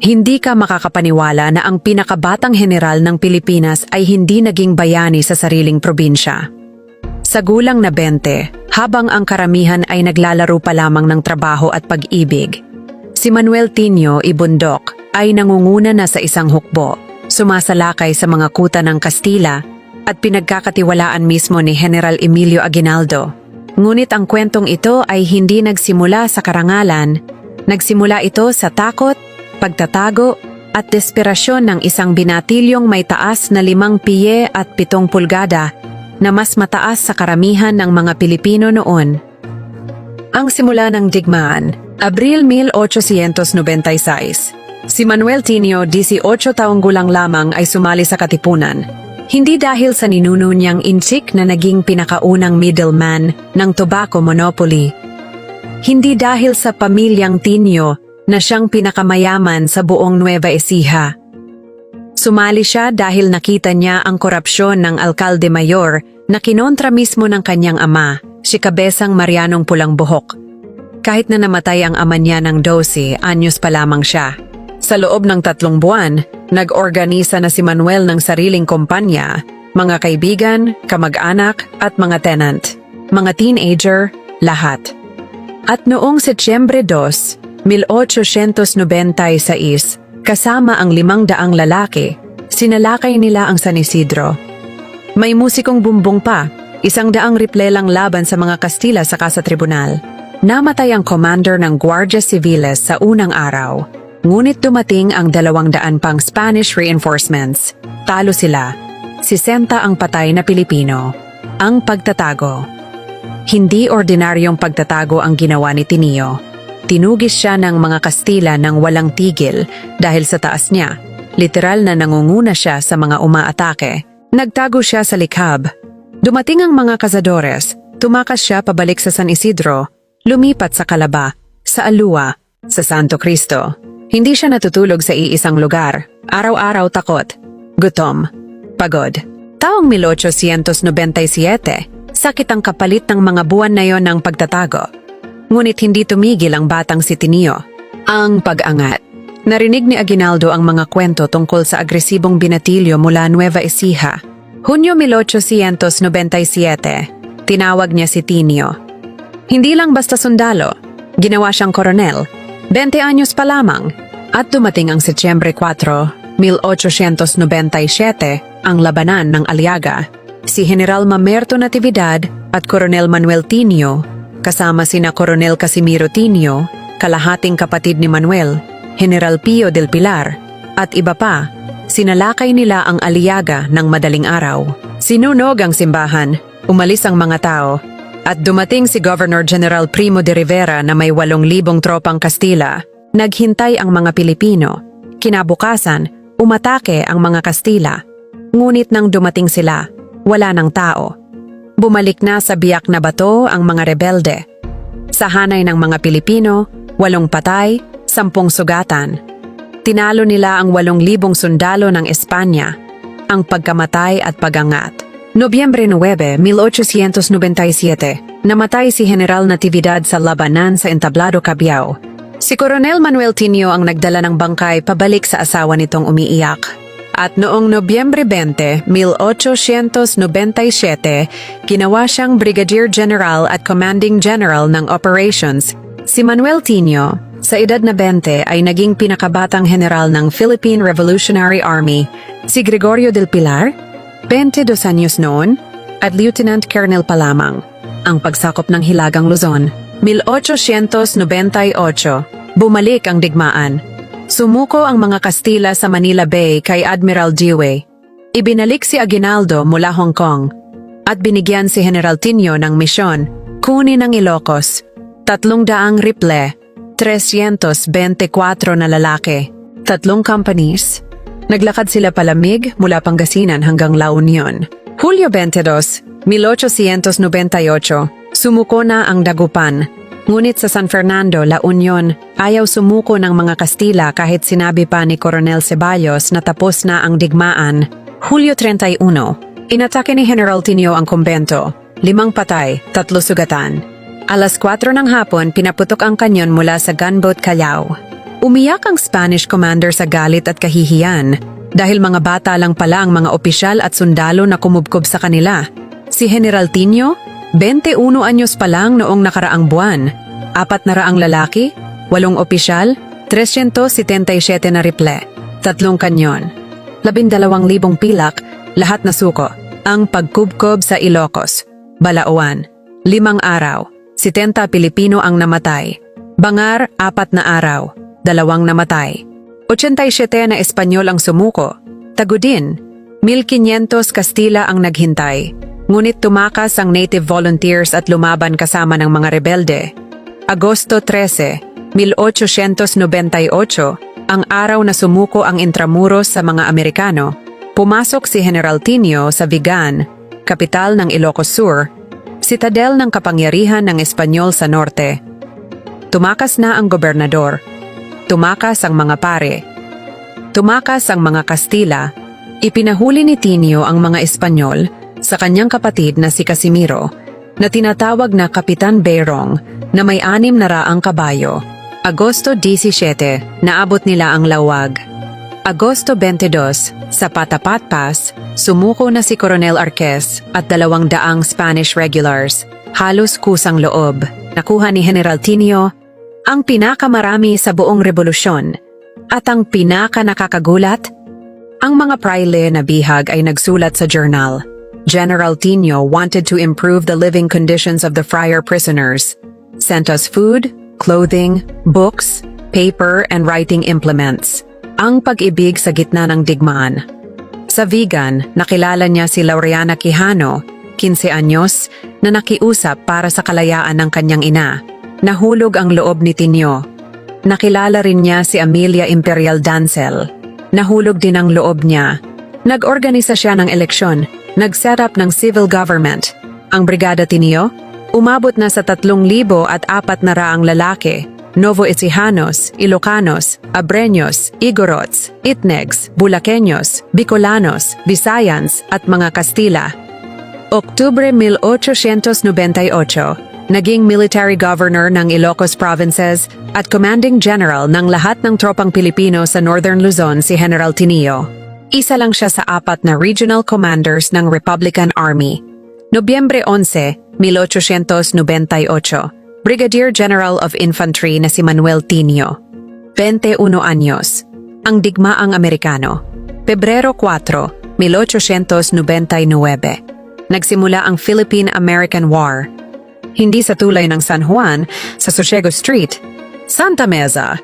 Hindi ka makakapaniwala na ang pinakabatang general ng Pilipinas ay hindi naging bayani sa sariling probinsya. Sa gulang na 20, habang ang karamihan ay naglalaro pa lamang ng trabaho at pag-ibig, si Manuel Tinio Ibundok ay nangunguna na sa isang hukbo, sumasalakay sa mga kuta ng Kastila at pinagkakatiwalaan mismo ni General Emilio Aguinaldo. Ngunit ang kwentong ito ay hindi nagsimula sa karangalan, nagsimula ito sa takot, pagtatago at desperasyon ng isang binatilyong may taas na 5 piye at 7 pulgada na mas mataas sa karamihan ng mga Pilipino noon. Ang simula ng digmaan, Abril 1896. Si Manuel Tinio, 18 taong gulang lamang ay sumali sa katipunan. Hindi dahil sa ninuno niyang insik na naging pinakaunang middleman ng tobacco monopoly. Hindi dahil sa pamilyang Tinio na siyang pinakamayaman sa buong Nueva Ecija. Sumali siya dahil nakita niya ang korupsyon ng alkalde mayor na kinontra mismo ng kanyang ama, si Kabesang Marianong Pulang Buhok. Kahit na namatay ang ama niya ng 12 anyos pa lamang siya. Sa loob ng 3 buwan, nag-organisa na si Manuel ng sariling kumpanya, mga kaibigan, kamag-anak at mga tenant, mga teenager, lahat. At noong Setyembre 2, 1896, kasama ang 500 lalaki, sinalakay nila ang San Isidro. May musikong bumbong pa, 100 riplelang laban sa mga Kastila saka sa tribunal. Namatay ang commander ng Guardia Civiles sa unang araw. Ngunit dumating ang 200 pang Spanish reinforcements. Talo sila. 60 ang patay na Pilipino. Ang pagtatago. Hindi ordinaryong pagtatago ang ginawa ni Tinio. Tinugis siya ng mga Kastila ng walang tigil dahil sa taas niya. Literal na nangunguna siya sa mga umaatake. Nagtago siya sa likhab. Dumating ang mga kazadores. Tumakas siya pabalik sa San Isidro. Lumipat sa Calaba, sa Alua, sa Santo Cristo. Hindi siya natutulog sa iisang lugar. Araw-araw takot, gutom, pagod. Taong 1897, sakit ang kapalit ng mga buwan na yon ng pagtatago. Ngunit hindi tumigil ang batang si Tinio. Ang pag-angat. Narinig ni Aguinaldo ang mga kwento tungkol sa agresibong binatilyo mula Nueva Ecija. Hunyo 1897, tinawag niya si Tinio. Hindi lang basta sundalo, ginawa siyang koronel, 20 anyos pa lamang, at dumating ang Setyembre 4, 1897, ang labanan ng Aliaga. Si General Mamerto Natividad at Coronel Manuel Tinio, kasama sina Coronel Casimiro Tinio, kalahating kapatid ni Manuel, General Pio del Pilar, at iba pa, sinalakay nila ang Aliaga ng madaling araw. Sinunog ang simbahan, umalis ang mga tao, at dumating si Governor General Primo de Rivera na may 8,000 tropang Kastila. Naghintay ang mga Pilipino. Kinabukasan, umatake ang mga Kastila. Ngunit nang dumating sila, wala ng tao. Bumalik na sa biyak na bato ang mga rebelde. Sa hanay ng mga Pilipino, 8 patay, 10 sugatan. Tinalo nila ang 8,000 sundalo ng Espanya. Ang pagkamatay at pagangat. Nobyembre 9, 1897, namatay si General Natividad sa labanan sa Entablado, Cabiao. Si Coronel Manuel Tinio ang nagdala ng bangkay pabalik sa asawa nitong umiiyak. At noong Nobyembre 20, 1897, ginawa siyang Brigadier General at Commanding General ng Operations. Si Manuel Tinio, sa edad na 20 ay naging pinakabatang general ng Philippine Revolutionary Army. Si Gregorio del Pilar, 22 anyos noon, at Lieutenant Colonel pa lamang. Ang pagsakop ng Hilagang Luzon, 1898, bumalik ang digmaan. Sumuko ang mga Kastila sa Manila Bay kay Admiral Dewey. Ibinalik si Aguinaldo mula Hong Kong at binigyan si General Tinio ng misyon, kunin ang Ilocos, 300 riple, 324 na lalaki, 3 companies. Naglakad sila palamig mula Pangasinan hanggang La Union. Hulyo 22, 1898, sumuko na ang Dagupan. Ngunit sa San Fernando, La Union, ayaw sumuko ng mga Kastila kahit sinabi pa ni Coronel Ceballos na tapos na ang digmaan. Hulyo 31, inatake ni General Tinio ang kumbento. 5 patay, 3 sugatan. Alas 4 ng hapon, pinaputok ang kanyon mula sa Gunboat Callao. Umiyak ang Spanish commander sa galit at kahihiyan dahil mga bata lang pala ang mga opisyal at sundalo na kumubkob sa kanila. Si General Tino, 21 anyos pa lang noong nakaraang buwan. 400 lalaki, 8 opisyal, 377 na riple, 3 kanyon, 12,000 pilak, lahat na suko. Ang pagkubkob sa Ilocos, Balaoan, 5 araw, 70 Pilipino ang namatay. Bangar, 4 na araw, 2 namatay. 87 na Espanyol ang sumuko. Tagudin, 1,500 Kastila ang naghintay. Ngunit tumakas ang native volunteers at lumaban kasama ng mga rebelde. Agosto 13, 1898, ang araw na sumuko ang Intramuros sa mga Amerikano. Pumasok si General Tino sa Vigan, kapital ng Ilocos Sur, sitadel ng kapangyarihan ng Espanyol sa norte. Tumakas na ang gobernador. Tumakas ang mga pare. Tumakas ang mga Kastila. Ipinahuli ni Tino ang mga Espanyol sa kanyang kapatid na si Casimiro, na tinatawag na Kapitan Beyrong, na may 600 kabayo. Agosto 17, naabot nila ang Lawag. Agosto 22, sa Patapat Pass, sumuko na si Coronel Arquez at 200 Spanish regulars, halos kusang loob. Nakuha ni General Tino ang pinakamarami sa buong revolusyon. At ang pinaka-nakakagulat, ang mga praile na bihag ay nagsulat sa journal. General Tino wanted to improve the living conditions of the friar prisoners, sent us food, clothing, books, paper, and writing implements. Ang pag-ibig sa gitna ng digmaan. Sa Vigan, nakilala niya si Laureana Quijano, 15 anyos, na nakiusap para sa kalayaan ng kanyang ina. Nahulog ang loob ni Tino. Nakilala rin niya si Amelia Imperial Dancel. Nahulog din ang loob niya. Nag-organisa siya ng eleksyon, nag-set up ng civil government. Ang Brigada Tino, umabot na sa 3,400 lalaki. Novo Ecijanos, Ilocanos, Abreños, Igorots, Itnegs, Bulaqueños, Bicolanos, Visayans at mga Kastila. Oktubre 1898, naging military governor ng Ilocos Provinces at commanding general ng lahat ng tropang Pilipino sa Northern Luzon si General Tinio. Isa lang siya sa 4 na regional commanders ng Republican Army. Nobyembre 11, 1898, Brigadier General of Infantry na si Manuel Tinio, 21 anyos, ang digmaang Amerikano. Pebrero 4, 1899, nagsimula ang Philippine-American War. Hindi sa tulay ng San Juan, sa Sosiego Street, Santa Mesa.